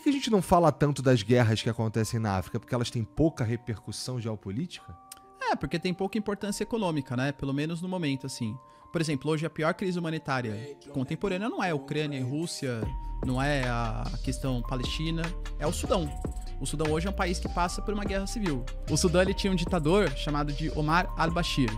que a gente não fala tanto das guerras que acontecem na África? Porque elas têm pouca repercussão geopolítica? Porque tem pouca importância econômica, né? Pelo menos no momento, assim. Por exemplo, hoje a pior crise humanitária contemporânea não é a Ucrânia e Rússia, não é a questão Palestina, é o Sudão. O Sudão hoje é um país que passa por uma guerra civil. O Sudão, ele tinha um ditador chamado de Omar al-Bashir,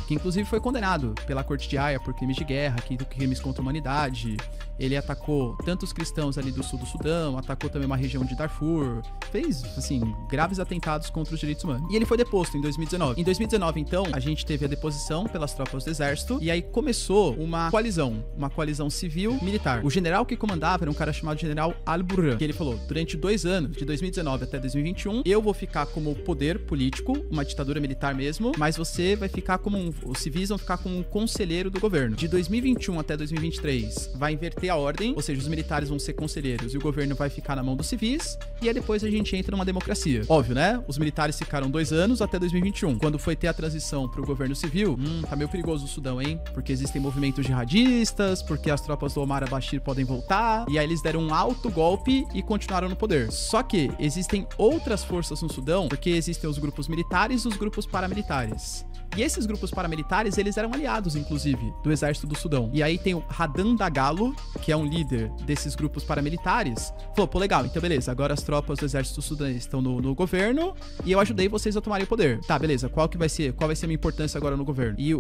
que inclusive foi condenado pela Corte de Haia por crimes de guerra, crimes contra a humanidade. Ele atacou tanto os cristãos ali do sul do Sudão, atacou também uma região de Darfur, fez, assim, graves atentados contra os direitos humanos. E ele foi deposto em 2019. Em 2019, então, a gente teve a deposição pelas tropas do exército, e aí começou uma coalizão civil-militar. O general que comandava era um cara chamado General Al-Burhan, que ele falou, durante 2 anos, de 2019 até 2021, eu vou ficar como poder político, uma ditadura militar mesmo, mas você vai ficar como os civis vão ficar como um conselheiro do governo. De 2021 até 2023, vai inverter a ordem, ou seja, os militares vão ser conselheiros e o governo vai ficar na mão dos civis, e aí depois a gente entra numa democracia. Óbvio, né? Os militares ficaram 2 anos até 2021. Quando foi ter a transição pro governo civil, tá meio perigoso o Sudão, hein? Porque existem movimentos jihadistas, porque as tropas do Omar al-Bashir podem voltar, e aí eles deram um alto golpe e continuaram no poder. Só que existem outras forças no Sudão, porque existem os grupos militares e os grupos paramilitares. E esses grupos paramilitares, eles eram aliados, inclusive, do exército do Sudão. E aí tem o Hadan Dagalo, que é um líder desses grupos paramilitares, falou, pô, legal, então beleza, agora as tropas do exército sudanês estão no governo e eu ajudei vocês a tomarem o poder. Tá, beleza, qual vai ser a minha importância agora no governo? E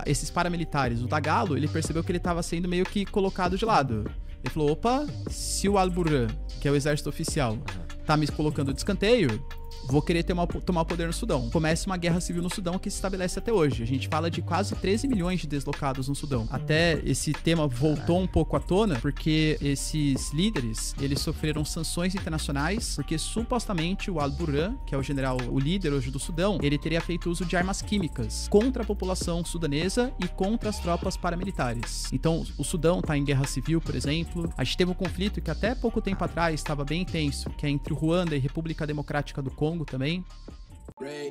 esses paramilitares, o Dagalo, ele percebeu que ele estava sendo meio que colocado de lado. Ele falou, opa, se o Al-Burhan, que é o exército oficial, tá me colocando de escanteio, vou querer tomar o poder no Sudão. Começa uma guerra civil no Sudão que se estabelece até hoje. A gente fala de quase 13 milhões de deslocados no Sudão. Até esse tema voltou um pouco à tona, porque esses líderes, eles sofreram sanções internacionais, porque supostamente o Al-Burhan, que é o general, o líder hoje do Sudão, ele teria feito uso de armas químicas contra a população sudanesa e contra as tropas paramilitares. Então, o Sudão tá em guerra civil, por exemplo. A gente teve um conflito que até pouco tempo atrás estava bem intenso, que é entre Ruanda e República Democrática do Congo também.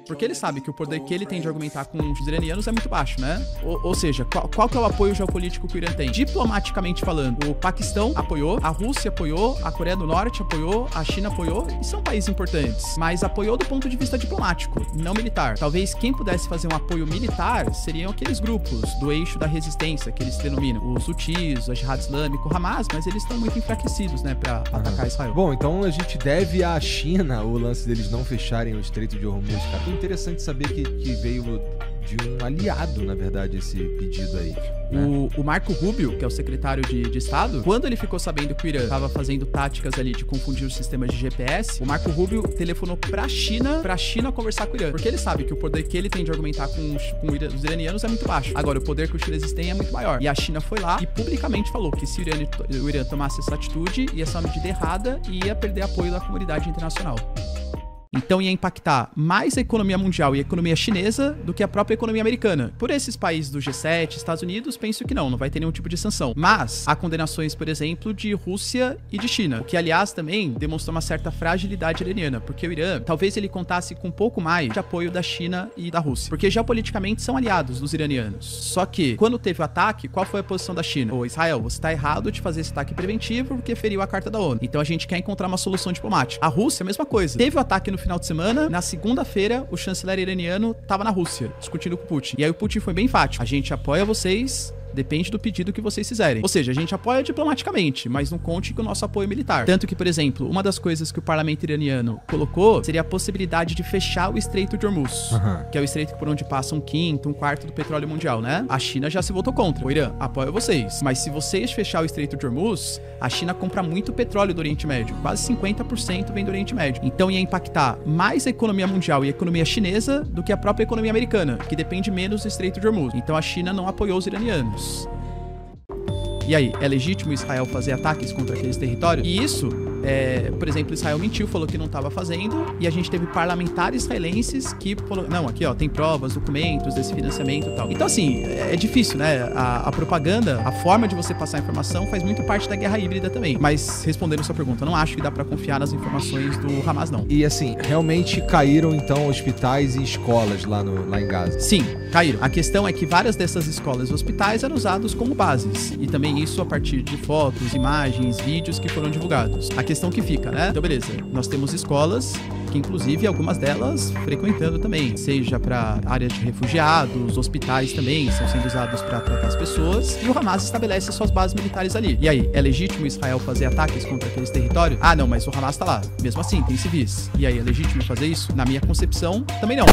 Porque ele sabe que o poder que ele tem de argumentar com os iranianos é muito baixo, né? Ou seja, qual que é o apoio geopolítico que o Irã tem? Diplomaticamente falando, o Paquistão apoiou, a Rússia apoiou, a Coreia do Norte apoiou, a China apoiou, e são países importantes. Mas apoiou do ponto de vista diplomático, não militar. Talvez quem pudesse fazer um apoio militar seriam aqueles grupos do eixo da resistência, que eles denominam os Houthis, o Jihad Islâmico, o Hamas, mas eles estão muito enfraquecidos, né, pra atacar Israel. Bom, então a gente deve à China o lance deles não fecharem o Estreito de Hormuz. Cara, é interessante saber que veio de um aliado, na verdade, esse pedido aí. Né? O Marco Rubio, que é o secretário de Estado, quando ele ficou sabendo que o Irã estava fazendo táticas ali de confundir os sistemas de GPS, o Marco Rubio telefonou pra China conversar com o Irã. Porque ele sabe que o poder que ele tem de argumentar com os iranianos é muito baixo. Agora, o poder que os chineses têm é muito maior. E a China foi lá e publicamente falou que se o Irã tomasse essa atitude, ia ser uma medida errada e ia perder apoio da comunidade internacional. Então ia impactar mais a economia mundial e a economia chinesa do que a própria economia americana. Por esses países do G7, Estados Unidos, penso que não vai ter nenhum tipo de sanção. Mas há condenações, por exemplo, de Rússia e de China, que aliás também demonstrou uma certa fragilidade iraniana, porque o Irã, talvez ele contasse com um pouco mais de apoio da China e da Rússia, porque geopoliticamente são aliados dos iranianos. Só que, quando teve o ataque, qual foi a posição da China? Ô, Israel, você tá errado de fazer esse ataque preventivo porque feriu a Carta da ONU. Então a gente quer encontrar uma solução diplomática. A Rússia, a mesma coisa. Teve o ataque no final de semana, na segunda-feira, o chanceler iraniano tava na Rússia, discutindo com o Putin. E aí o Putin foi bem enfático. A gente apoia vocês, depende do pedido que vocês fizerem. Ou seja, a gente apoia diplomaticamente, mas não conte com o nosso apoio militar. Tanto que, por exemplo, uma das coisas que o parlamento iraniano colocou seria a possibilidade de fechar o Estreito de Hormuz, que é o estreito por onde passa 1/5, 1/4 do petróleo mundial, né? A China já se votou contra. O Irã apoia vocês. Mas se vocês fechar o Estreito de Hormuz, a China compra muito petróleo do Oriente Médio. Quase 50% vem do Oriente Médio. Então ia impactar mais a economia mundial e a economia chinesa do que a própria economia americana, que depende menos do Estreito de Hormuz. Então a China não apoiou os iranianos. E aí, é legítimo Israel fazer ataques contra aqueles territórios? E isso, por exemplo, Israel mentiu, falou que não estava fazendo, e a gente teve parlamentares israelenses que falou, não, aqui ó, tem provas, documentos desse financiamento e tal. Então assim, é difícil, né? A propaganda, a forma de você passar a informação faz muito parte da guerra híbrida também. Mas, respondendo a sua pergunta, eu não acho que dá pra confiar nas informações do Hamas, não. E assim, realmente caíram então hospitais e escolas lá em Gaza? Sim, caíram. A questão é que várias dessas escolas e hospitais eram usados como bases, e também isso a partir de fotos, imagens, vídeos que foram divulgados. A questão questão que fica, né? Então, beleza. Nós temos escolas que, inclusive, algumas delas frequentando também, seja para áreas de refugiados, hospitais também são sendo usados para tratar as pessoas, e o Hamas estabelece suas bases militares ali. E aí, é legítimo Israel fazer ataques contra aqueles territórios? Ah, não, mas o Hamas tá lá. Mesmo assim, tem civis. E aí, é legítimo fazer isso? Na minha concepção, também não.